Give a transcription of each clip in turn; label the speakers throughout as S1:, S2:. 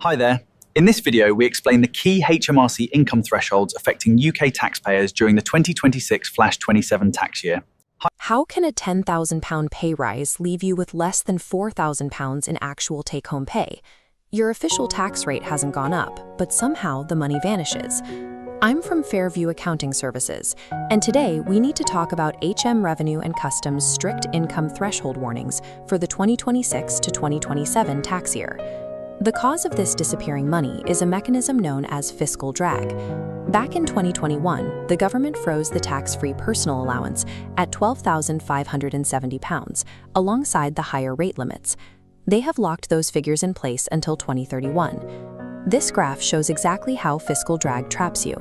S1: Hi there. In this video, we explain the key HMRC income thresholds affecting UK taxpayers during the 2026/27 tax year.
S2: How can a £10,000 pay rise leave you with less than £4,000 in actual take-home pay? Your official tax rate hasn't gone up, but somehow the money vanishes. I'm from Fairview Accounting Services, and today we need to talk about HM Revenue and Customs strict income threshold warnings for the 2026 to 2027 tax year. The cause of this disappearing money is a mechanism known as fiscal drag. Back in 2021, the government froze the tax-free personal allowance at £12,570, alongside the higher rate limits. They have locked those figures in place until 2031. This graph shows exactly how fiscal drag traps you.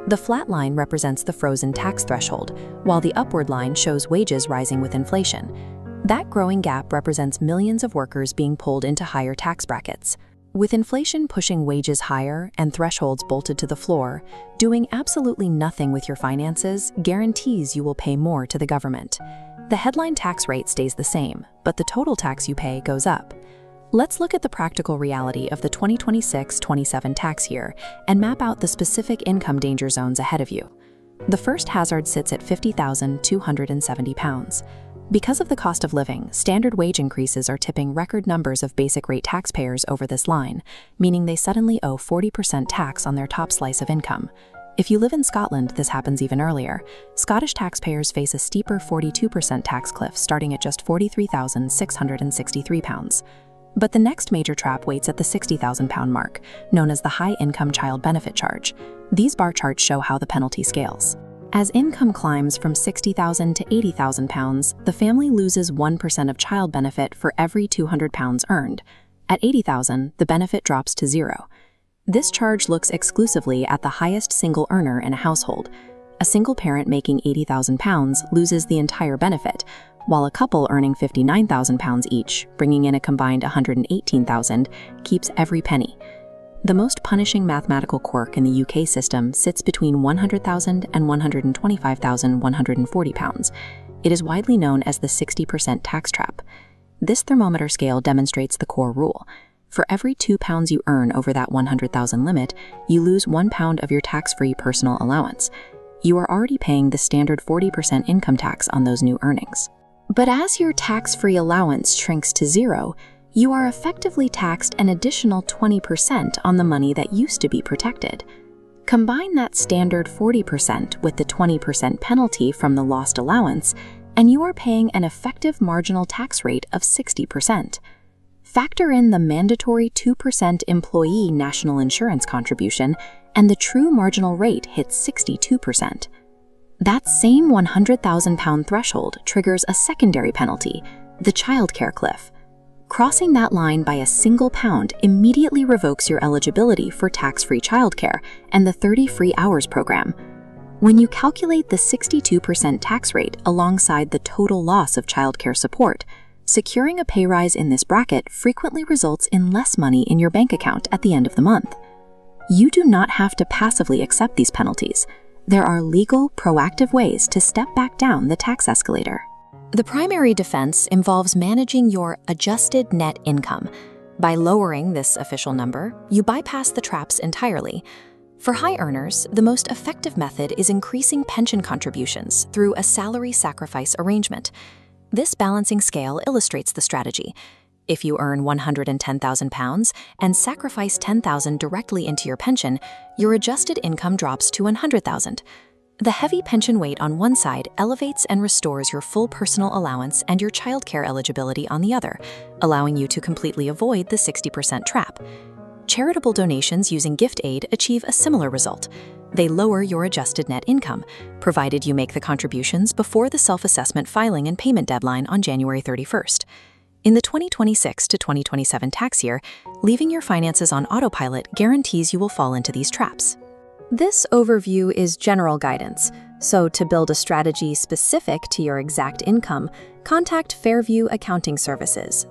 S2: The flat line represents the frozen tax threshold, while the upward line shows wages rising with inflation. That growing gap represents millions of workers being pulled into higher tax brackets. With inflation pushing wages higher and thresholds bolted to the floor, doing absolutely nothing with your finances guarantees you will pay more to the government. The headline tax rate stays the same, but the total tax you pay goes up. Let's look at the practical reality of the 2026-27 tax year and map out the specific income danger zones ahead of you. The first hazard sits at £50,270. Because of the cost of living, standard wage increases are tipping record numbers of basic rate taxpayers over this line, meaning they suddenly owe 40% tax on their top slice of income. If you live in Scotland, this happens even earlier. Scottish taxpayers face a steeper 42% tax cliff starting at just £43,663. But the next major trap waits at the £60,000 mark, known as the High Income Child Benefit Charge. These bar charts show how the penalty scales. As income climbs from £60,000 to £80,000, the family loses 1% of child benefit for every £200 earned. At £80,000, the benefit drops to zero. This charge looks exclusively at the highest single earner in a household. A single parent making £80,000 loses the entire benefit, while a couple earning £59,000 each, bringing in a combined £118,000, keeps every penny. The most punishing mathematical quirk in the UK system sits between £100,000 and £125,140. It is widely known as the 60% tax trap. This thermometer scale demonstrates the core rule. For every £2 you earn over that £100,000 limit, you lose £1 of your tax-free personal allowance. You are already paying the standard 40% income tax on those new earnings. But as your tax-free allowance shrinks to zero, you are effectively taxed an additional 20% on the money that used to be protected. Combine that standard 40% with the 20% penalty from the lost allowance, and you are paying an effective marginal tax rate of 60%. Factor in the mandatory 2% employee national insurance contribution, and the true marginal rate hits 62%. That same £100,000 threshold triggers a secondary penalty, the childcare cliff. Crossing that line by a single pound immediately revokes your eligibility for tax-free childcare and the 30 free hours program. When you calculate the 62% tax rate alongside the total loss of childcare support, securing a pay rise in this bracket frequently results in less money in your bank account at the end of the month. You do not have to passively accept these penalties. There are legal, proactive ways to step back down the tax escalator. The primary defense involves managing your adjusted net income. By lowering this official number, you bypass the traps entirely. For high earners, the most effective method is increasing pension contributions through a salary sacrifice arrangement. This balancing scale illustrates the strategy. If you earn £110,000 and sacrifice $10,000 directly into your pension, your adjusted income drops to $100,000. The heavy pension weight on one side elevates and restores your full personal allowance and your childcare eligibility on the other, allowing you to completely avoid the 60% trap. Charitable donations using gift aid achieve a similar result. They lower your adjusted net income, provided you make the contributions before the self-assessment filing and payment deadline on January 31st. In the 2026 to 2027 tax year, leaving your finances on autopilot guarantees you will fall into these traps. This overview is general guidance, so to build a strategy specific to your exact income, contact Fairview Accounting Services